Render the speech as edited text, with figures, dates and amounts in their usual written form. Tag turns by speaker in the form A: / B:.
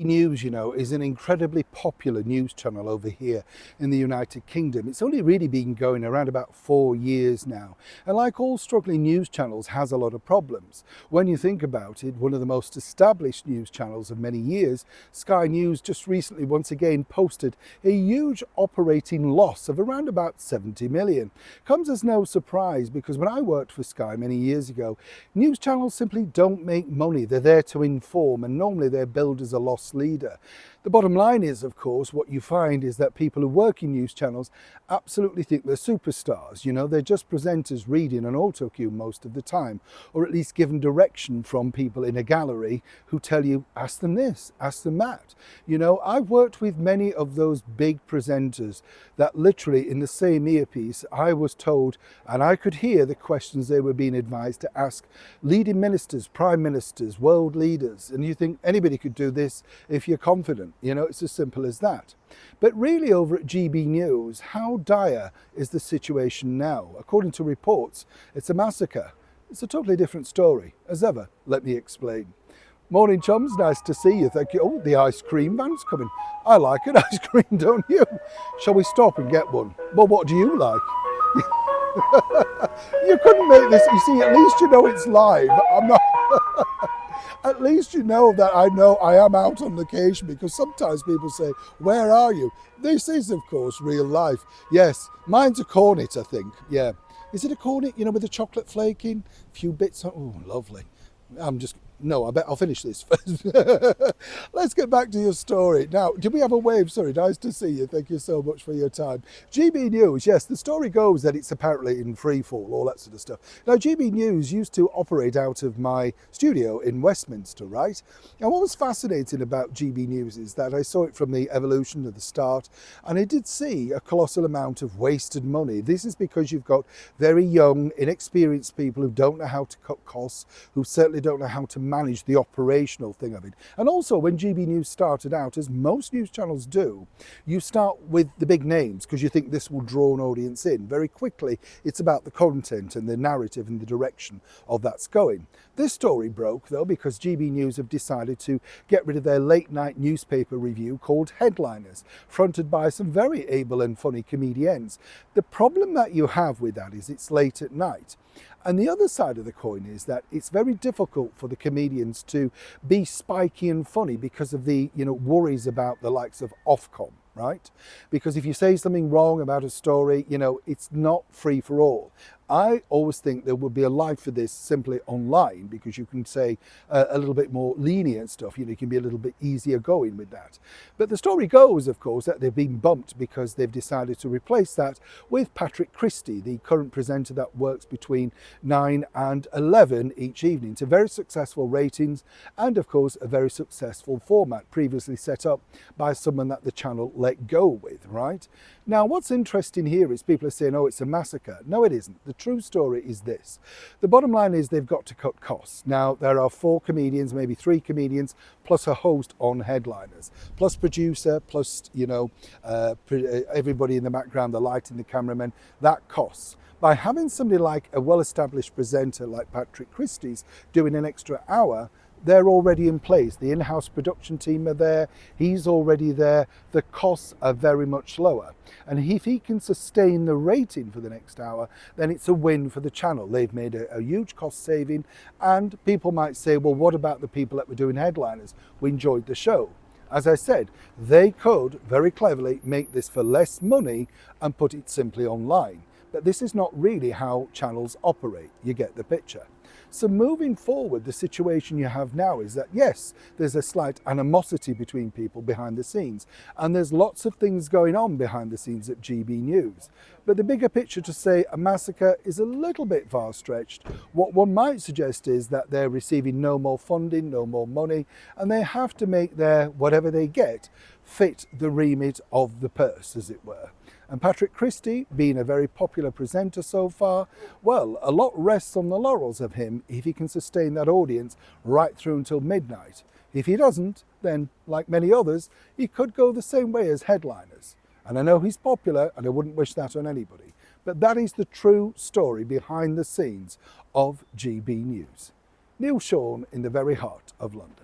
A: News, is an incredibly popular news channel over here in the United Kingdom. It's only really been going around about 4 years now. And like all struggling news channels, has a lot of problems. When you think about it, one of the most established news channels of many years, Sky News, just recently once again posted a huge operating loss of around about 70 million. Comes as no surprise because when I worked for Sky many years ago, news channels simply don't make money. They're there to inform, and normally they're billed as a loss leader. The bottom line is, of course, what you find is that people who work in news channels absolutely think they're superstars. They're just presenters reading an auto cue most of the time, or at least given direction from people in a gallery who tell you, ask them this, ask them that. I've worked with many of those big presenters that literally in the same earpiece, I was told, and I could hear the questions they were being advised to ask leading ministers, prime ministers, world leaders. And you think anybody could do this if you're confident. It's as simple as that. But really over at GB News, how dire is the situation now? According to reports, it's a massacre. It's a totally different story. As ever, let me explain. Morning, chums. Nice to see you. Thank you. Oh, the ice cream van's coming. I like an ice cream, don't you? Shall we stop and get one? Well, what do you like? You couldn't make this. You see, at least you know it's live. I'm not... At least you know that I am out on location, because sometimes people say, where are you? This is, of course, real life. Yes, mine's a cornet, I think. Yeah. Is it a cornet, with the chocolate flaking? A few bits. Oh, lovely. No, I bet I'll finish this first. Let's get back to your story. Now, did we have a wave? Sorry, nice to see you. Thank you so much for your time. GB News, yes, the story goes that it's apparently in free fall, all that sort of stuff. Now, GB News used to operate out of my studio in Westminster, right? And what was fascinating about GB News is that I saw it from the evolution of the start, and I did see a colossal amount of wasted money. This is because you've got very young, inexperienced people who don't know how to cut costs, who certainly don't know how to manage the operational thing of it. And also when GB News started out, as most news channels do, you start with the big names because you think this will draw an audience in. Very quickly, it's about the content and the narrative and the direction of that's going. This story broke though because GB News have decided to get rid of their late night newspaper review called Headliners, fronted by some very able and funny comedians. The problem that you have with that is it's late at night. And the other side of the coin is that it's very difficult for the comedians to be spiky and funny because of the worries about the likes of Ofcom, right? Because if you say something wrong about a story, it's not free for all. I always think there would be a life for this simply online, because you can say a little bit more lenient stuff. You can be a little bit easier going with that. But the story goes, of course, that they've been bumped because they've decided to replace that with Patrick Christie, the current presenter that works between 9 and 11 each evening, to very successful ratings and, of course, a very successful format previously set up by someone that the channel let go with, right? Now, what's interesting here is people are saying, oh, it's a massacre. No, it isn't. The true story is this. The bottom line is they've got to cut costs. Now, there are 4 comedians, maybe 3 comedians, plus a host on Headliners, plus producer, plus, everybody in the background, the lighting, the cameraman. That costs. By having somebody like a well-established presenter like Patrick Christie's doing an extra hour, they're already in place. The in-house production team are there. He's already there. The costs are very much lower. And if he can sustain the rating for the next hour, then it's a win for the channel. They've made a huge cost saving. And people might say, well, what about the people that were doing Headliners? We enjoyed the show. As I said, they could very cleverly make this for less money and put it simply online. But this is not really how channels operate. You get the picture. So moving forward, the situation you have now is that, yes, there's a slight animosity between people behind the scenes, and there's lots of things going on behind the scenes at GB News. But the bigger picture to say a massacre is a little bit far-stretched. What one might suggest is that they're receiving no more funding, no more money, and they have to make their whatever they get fit the remit of the purse, as it were. And Patrick Christie, being a very popular presenter so far, well, a lot rests on the laurels of him if he can sustain that audience right through until midnight. If he doesn't, then, like many others, he could go the same way as Headliners. And I know he's popular, and I wouldn't wish that on anybody. But that is the true story behind the scenes of GB News. Neil Sean in the very heart of London.